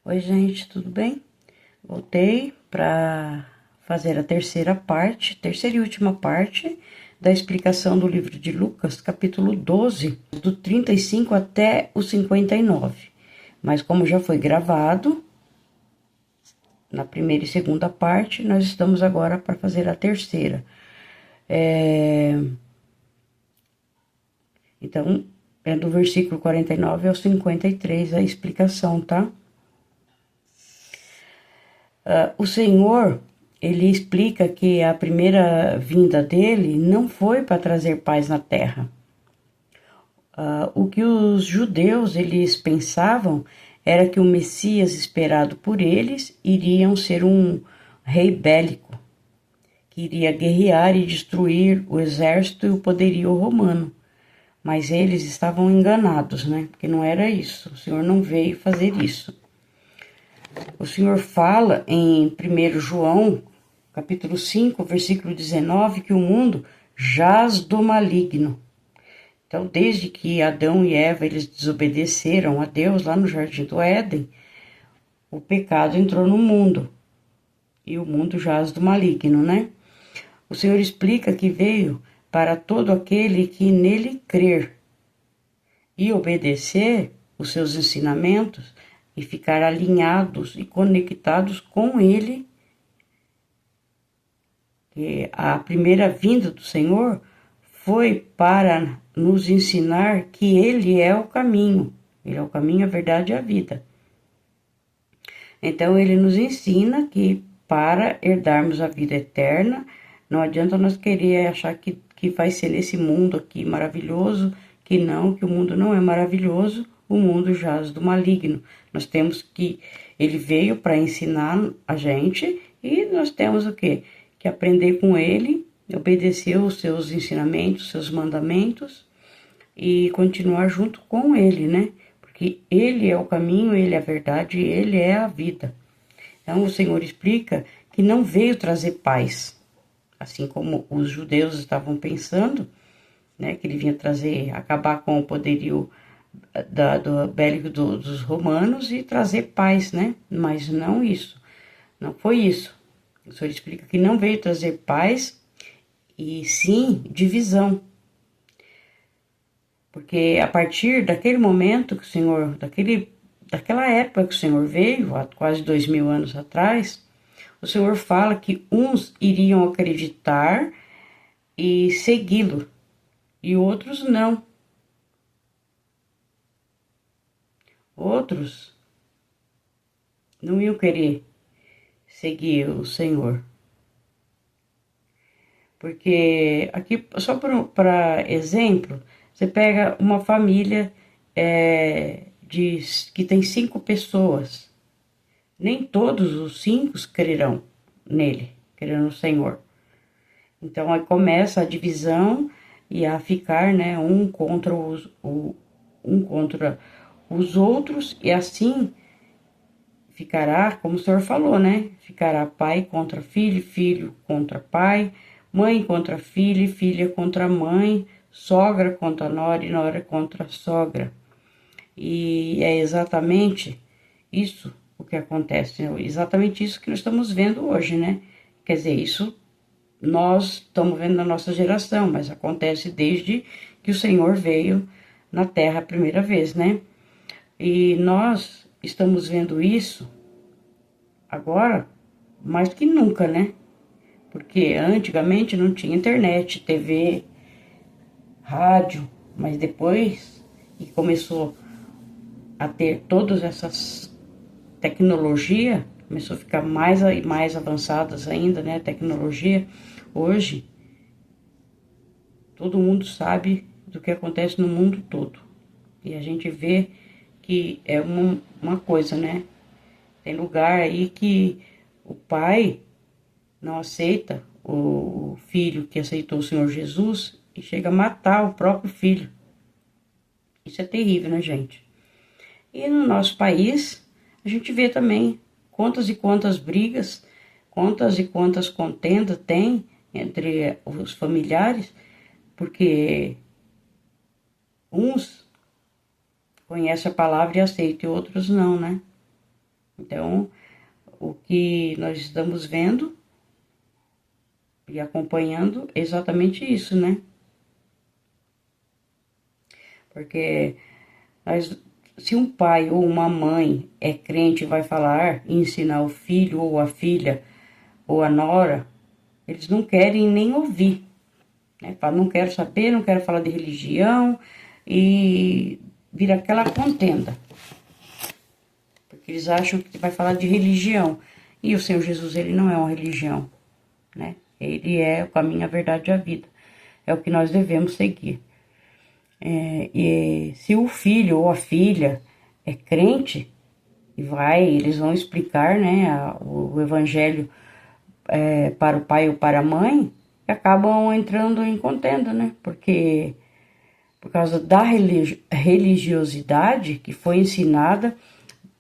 Oi, gente, tudo bem? Voltei para fazer a terceira e última parte da explicação do livro de Lucas, capítulo 12, do 35 até o 59. Mas como já foi gravado na primeira e segunda parte, nós estamos agora para fazer a terceira. Então, é do versículo 49 ao 53 a explicação, tá? O Senhor, ele explica que a primeira vinda dele não foi para trazer paz na terra. O que os judeus eles pensavam era que o Messias esperado por eles iriam ser um rei bélico, que iria guerrear e destruir o exército e o poderio romano. Mas eles estavam enganados, né? Porque não era isso. O Senhor não veio fazer isso. O Senhor fala em 1 João, capítulo 5, versículo 19, que o mundo jaz do maligno. Então, desde que Adão e Eva eles desobedeceram a Deus lá no Jardim do Éden, o pecado entrou no mundo. E o mundo jaz do maligno, né? O Senhor explica que veio para todo aquele que nele crer e obedecer os seus ensinamentos e ficar alinhados e conectados com ele. Que a primeira vinda do Senhor foi para nos ensinar que ele é o caminho. Ele é o caminho, a verdade e a vida. Então, ele nos ensina que para herdarmos a vida eterna, não adianta nós querer achar que vai ser nesse mundo aqui maravilhoso, que o mundo não é maravilhoso, o mundo jaz do maligno. Nós temos que, ele veio para ensinar a gente e nós temos o quê? Que aprender com ele, obedecer os seus ensinamentos, seus mandamentos e continuar junto com ele, né? Porque ele é o caminho, ele é a verdade, ele é a vida. Então o Senhor explica que não veio trazer paz, assim como os judeus estavam pensando, né? Que ele vinha trazer, acabar com o poderio do bélico dos romanos e trazer paz, né? Mas não isso, não foi isso. O Senhor explica que não veio trazer paz e sim divisão. Porque a partir daquele momento que o Senhor, daquela época que o Senhor veio, há quase 2000 anos atrás, o Senhor fala que uns iriam acreditar e segui-lo e outros não. Outros não iam querer seguir o Senhor. Porque aqui, só para exemplo, você pega uma família que tem 5 pessoas. Nem todos os 5 crerão nele, crerão no Senhor. Então aí começa a divisão e a ficar, né, um contra os outros, e assim ficará, como o Senhor falou, né? Ficará pai contra filho, filho contra pai, mãe contra filha, filha contra mãe, sogra contra nora e nora contra sogra. E é exatamente isso o que acontece, né? Exatamente isso que nós estamos vendo hoje, né? Quer dizer, isso nós estamos vendo na nossa geração, mas acontece desde que o Senhor veio na Terra a primeira vez, né? E nós estamos vendo isso agora mais do que nunca, né? Porque antigamente não tinha internet, TV, rádio, mas depois que começou a ter todas essas tecnologias, começou a ficar mais e mais avançadas ainda, né? A tecnologia, hoje, todo mundo sabe do que acontece no mundo todo. E a gente vê que é uma coisa, né? Tem lugar aí que o pai não aceita o filho que aceitou o Senhor Jesus e chega a matar o próprio filho. Isso é terrível, né, gente? E no nosso país, a gente vê também quantas e quantas brigas, quantas e quantas contendas tem entre os familiares, porque uns conhecem a palavra e aceitam e outros não, né? Então, o que nós estamos vendo e acompanhando é exatamente isso, né? Porque se um pai ou uma mãe é crente e vai falar e ensinar o filho ou a filha ou a nora, eles não querem nem ouvir, né? Fala, não quero saber, não quero falar de religião e vira aquela contenda. Porque eles acham que vai falar de religião. E o Senhor Jesus, ele não é uma religião, né? Ele é o caminho, a verdade e a vida. É o que nós devemos seguir. E se o filho ou a filha é crente, eles vão explicar, né, o evangelho para o pai ou para a mãe, e acabam entrando em contenda, né? Porque por causa da religiosidade que foi ensinada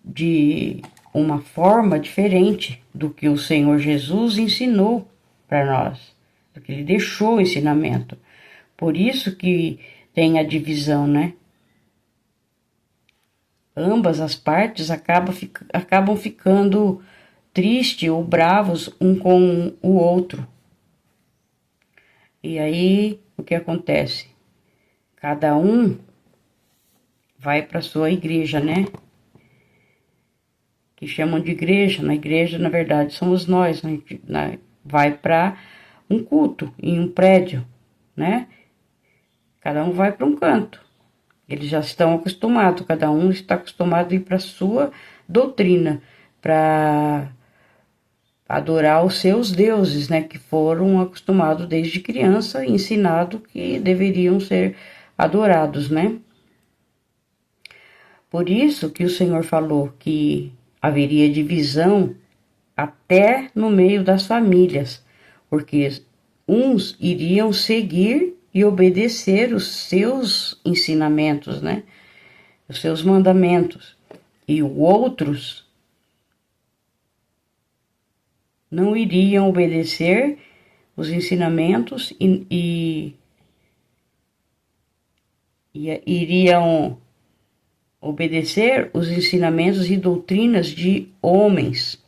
de uma forma diferente do que o Senhor Jesus ensinou para nós, do que ele deixou o ensinamento. Por isso que tem a divisão, né? Ambas as partes acabam ficando tristes ou bravos um com o outro. E aí, o que acontece? Cada um vai para sua igreja, né? Que chamam de igreja. Na igreja, na verdade, somos nós. Vai para um culto em um prédio, né? Cada um vai para um canto. Eles já estão acostumados, cada um está acostumado a ir para a sua doutrina, para adorar os seus deuses, né? Que foram acostumados desde criança, ensinado que deveriam ser adorados, né? Por isso que o Senhor falou que haveria divisão até no meio das famílias, porque uns iriam seguir e obedecer os seus ensinamentos, né? Os seus mandamentos, e outros não iriam obedecer os ensinamentos e iriam obedecer os ensinamentos e doutrinas de homens,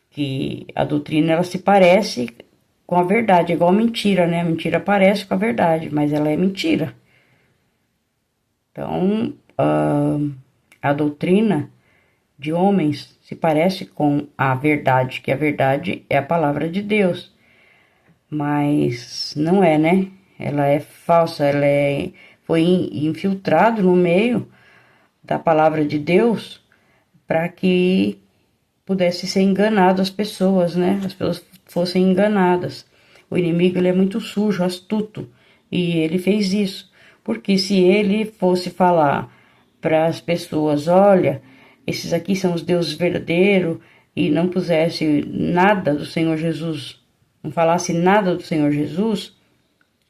que a doutrina ela se parece com a verdade, é igual a mentira, né? A mentira parece com a verdade, mas ela é mentira. Então, a doutrina de homens se parece com a verdade, que a verdade é a palavra de Deus, mas não é, né? Ela é falsa, foi infiltrado no meio da palavra de Deus para que pudesse ser enganado as pessoas, né? As pessoas fossem enganadas. O inimigo ele é muito sujo, astuto, e ele fez isso. Porque se ele fosse falar para as pessoas, olha, esses aqui são os deuses verdadeiros, e não pusesse nada do Senhor Jesus, não falasse nada do Senhor Jesus,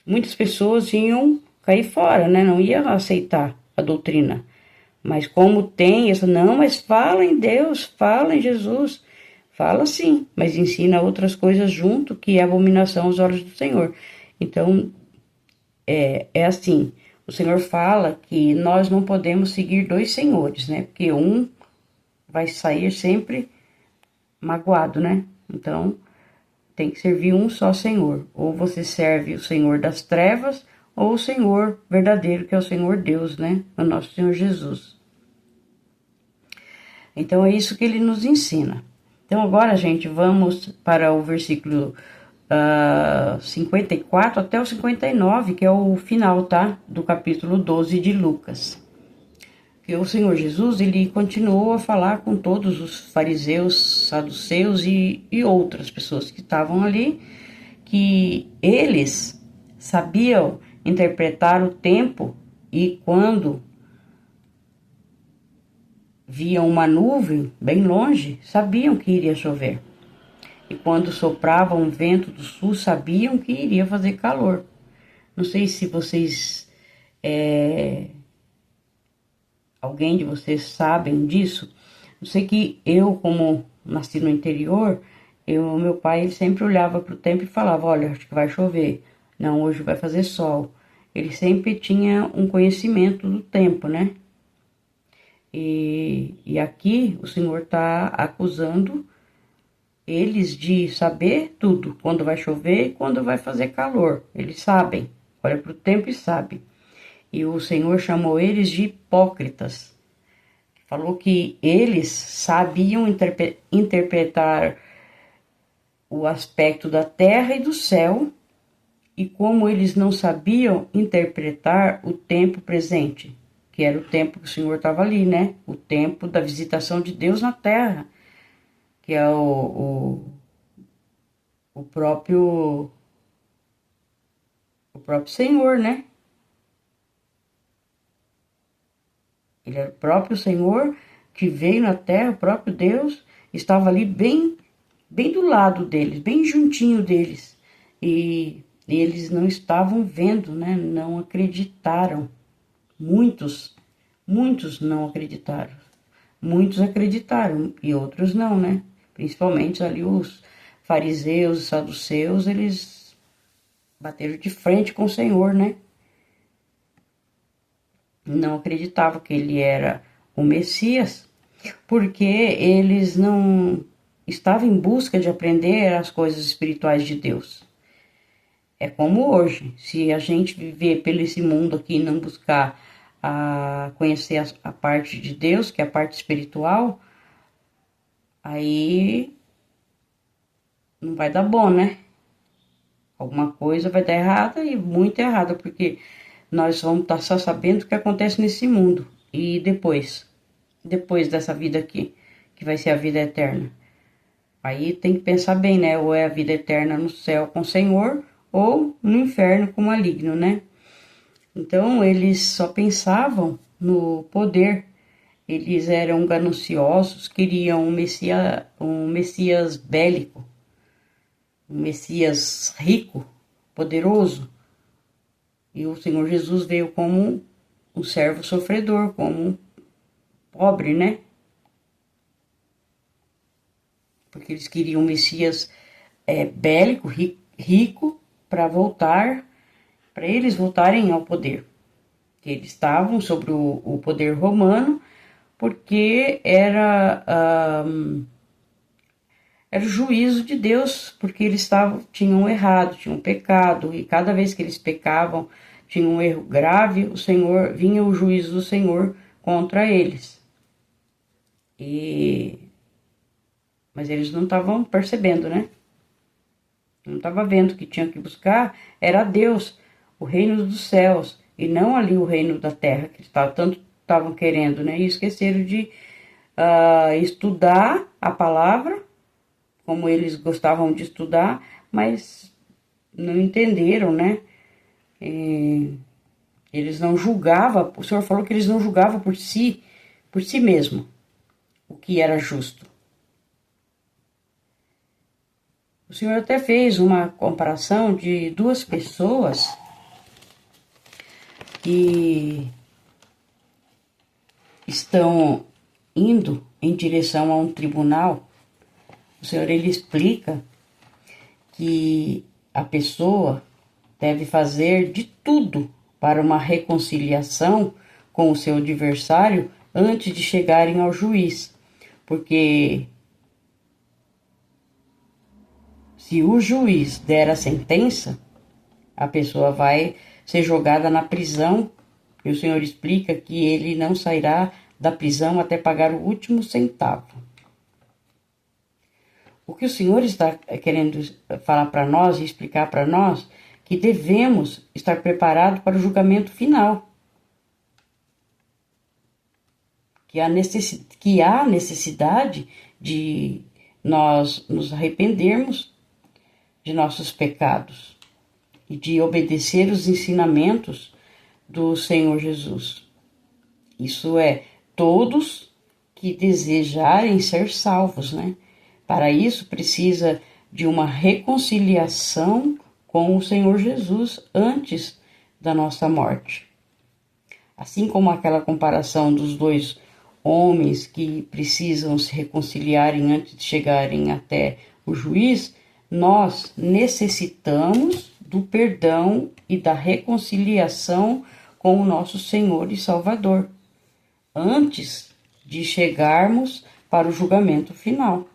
muitas pessoas iam cair fora, né? Não iam aceitar a doutrina. Mas como tem essa, não, mas fala em Deus, fala em Jesus. Fala sim, mas ensina outras coisas junto, que é abominação aos olhos do Senhor. Então, é assim, o Senhor fala que nós não podemos seguir dois senhores, né? Porque um vai sair sempre magoado, né? Então, tem que servir um só Senhor. Ou você serve o Senhor das trevas, ou o Senhor verdadeiro, que é o Senhor Deus, né? O nosso Senhor Jesus. Então, é isso que ele nos ensina. Então, agora, gente, vamos para o versículo 54 até o 59, que é o final, tá? Do capítulo 12 de Lucas. Que o Senhor Jesus, ele continuou a falar com todos os fariseus, saduceus e outras pessoas que estavam ali, que eles sabiam interpretar o tempo e quando viam uma nuvem bem longe, sabiam que iria chover. E quando soprava um vento do sul, sabiam que iria fazer calor. Não sei se vocês, alguém de vocês sabem disso. Eu sei que eu, como nasci no interior, meu pai ele sempre olhava para o tempo e falava, olha, acho que vai chover. Não, hoje vai fazer sol. Ele sempre tinha um conhecimento do tempo, né? E aqui o Senhor está acusando eles de saber tudo, quando vai chover e quando vai fazer calor. Eles sabem, olha para o tempo e sabe. E o Senhor chamou eles de hipócritas. Falou que eles sabiam interpretar o aspecto da terra e do céu, e como eles não sabiam interpretar o tempo presente, que era o tempo que o Senhor estava ali, né? O tempo da visitação de Deus na terra, que é o próprio Senhor, né? Ele era o próprio Senhor que veio na terra, o próprio Deus, estava ali bem do lado deles, bem juntinho deles. E eles não estavam vendo, né? Não acreditaram. Muitos não acreditaram. Muitos acreditaram e outros não, né? Principalmente ali os fariseus e saduceus, eles bateram de frente com o Senhor, né? Não acreditavam que ele era o Messias, porque eles não estavam em busca de aprender as coisas espirituais de Deus. É como hoje, se a gente viver pelo esse mundo aqui e não buscar conhecer a parte de Deus, que é a parte espiritual, aí não vai dar bom, né? Alguma coisa vai dar errada e muito errada, porque nós vamos estar só sabendo o que acontece nesse mundo. E depois dessa vida aqui, que vai ser a vida eterna. Aí tem que pensar bem, né? Ou é a vida eterna no céu com o Senhor, ou no inferno com o maligno, né? Então eles só pensavam no poder. Eles eram gananciosos, queriam um Messias bélico, um Messias rico, poderoso. E o Senhor Jesus veio como um servo sofredor, como um pobre, né? Porque eles queriam um Messias bélico, rico, para eles voltarem ao poder. Que eles estavam sobre o poder romano, porque era o juízo de Deus, porque eles tinham errado, tinham pecado, e cada vez que eles pecavam, tinham um erro grave, vinha o juízo do Senhor contra eles. Mas eles não estavam percebendo, né? Não estavam vendo que tinha que buscar era Deus, o reino dos céus, e não ali o reino da terra, que eles tanto estavam querendo, né? E esqueceram de estudar a palavra, como eles gostavam de estudar, mas não entenderam, né? Eles não julgavam, o Senhor falou que eles não julgavam por si mesmo, o que era justo. O Senhor até fez uma comparação de duas pessoas que estão indo em direção a um tribunal. O Senhor, ele explica que a pessoa deve fazer de tudo para uma reconciliação com o seu adversário antes de chegarem ao juiz, porque se o juiz der a sentença, a pessoa vai ser jogada na prisão, e o Senhor explica que ele não sairá da prisão até pagar o último centavo. O que o Senhor está querendo falar para nós e explicar para nós, que devemos estar preparados para o julgamento final. Que há necessidade de nós nos arrependermos de nossos pecados e de obedecer os ensinamentos do Senhor Jesus. Isso é, todos que desejarem ser salvos, né? Para isso precisa de uma reconciliação com o Senhor Jesus antes da nossa morte. Assim como aquela comparação dos dois homens que precisam se reconciliarem antes de chegarem até o juiz, nós necessitamos do perdão e da reconciliação com o nosso Senhor e Salvador, antes de chegarmos para o julgamento final.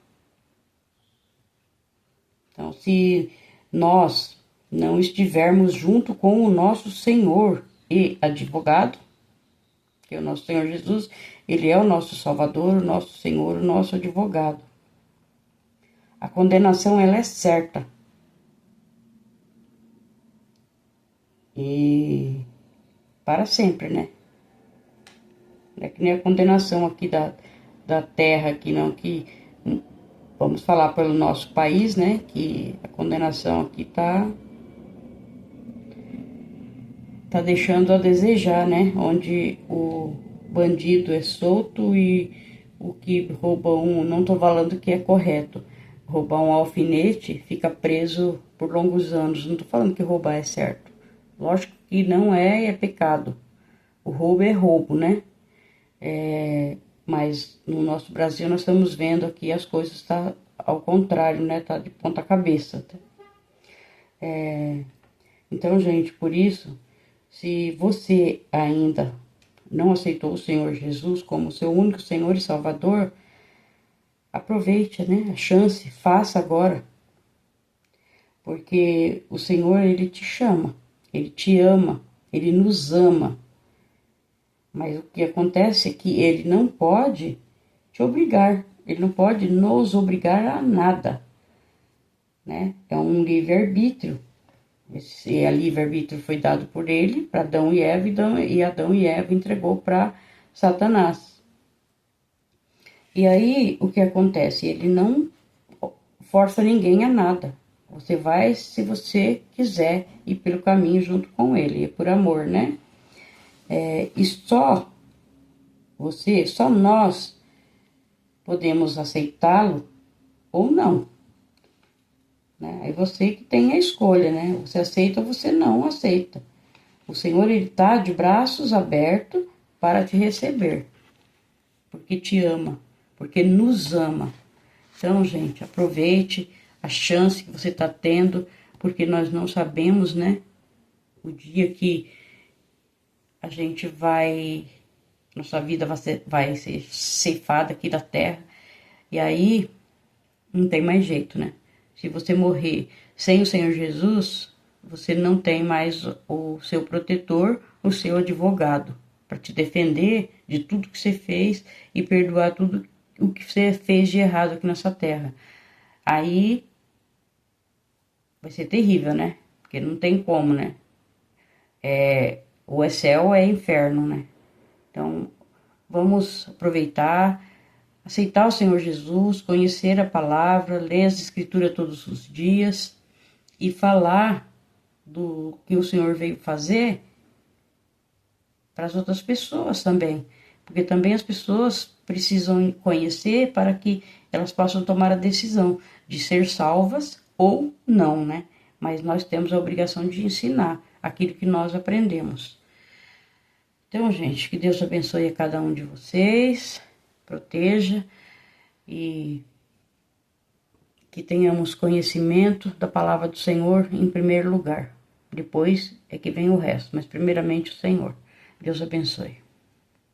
Então, se nós não estivermos junto com o nosso Senhor e advogado, que é o nosso Senhor Jesus, ele é o nosso Salvador, o nosso Senhor, o nosso advogado. A condenação, ela é certa. E para sempre, né? Não é que nem a condenação aqui da terra, aqui não, que vamos falar pelo nosso país, né? Que a condenação aqui tá deixando a desejar, né? Onde o bandido é solto e o que rouba não tô falando que é correto, roubar um alfinete fica preso por longos anos. Não tô falando que roubar é certo. Lógico que não é pecado. O roubo é roubo, né? Mas no nosso Brasil nós estamos vendo aqui as coisas tá ao contrário, né? Tá de ponta cabeça. Então, gente, por isso, se você ainda não aceitou o Senhor Jesus como seu único Senhor e Salvador, aproveite, né, a chance, faça agora. Porque o Senhor, ele te chama, ele te ama, ele nos ama. Mas o que acontece é que ele não pode te obrigar, ele não pode nos obrigar a nada, né? É um livre-arbítrio. Esse livre-arbítrio foi dado por ele para Adão e Eva, e Adão e Eva entregou para Satanás. E aí, o que acontece? Ele não força ninguém a nada. Você vai se você quiser ir pelo caminho junto com ele, é por amor, né? E só nós podemos aceitá-lo ou não. Né? Aí você que tem a escolha, né? Você aceita ou você não aceita. O Senhor, ele tá de braços abertos para te receber. Porque te ama, porque nos ama. Então, gente, aproveite a chance que você está tendo, porque nós não sabemos, né? O dia que a gente nossa vida vai ser ceifada aqui da terra. E aí, não tem mais jeito, né? Se você morrer sem o Senhor Jesus, você não tem mais o seu protetor, o seu advogado, para te defender de tudo que você fez e perdoar tudo o que você fez de errado aqui nessa terra. Aí vai ser terrível, né? Porque não tem como, né? Ou é céu ou é inferno, né? Então, vamos aproveitar, aceitar o Senhor Jesus, conhecer a palavra, ler as escrituras todos os dias e falar do que o Senhor veio fazer para as outras pessoas também. Porque também as pessoas precisam conhecer para que elas possam tomar a decisão de ser salvas ou não, né? Mas nós temos a obrigação de ensinar aquilo que nós aprendemos. Então, gente, que Deus abençoe a cada um de vocês, proteja e que tenhamos conhecimento da palavra do Senhor em primeiro lugar. Depois é que vem o resto, mas primeiramente o Senhor. Deus abençoe.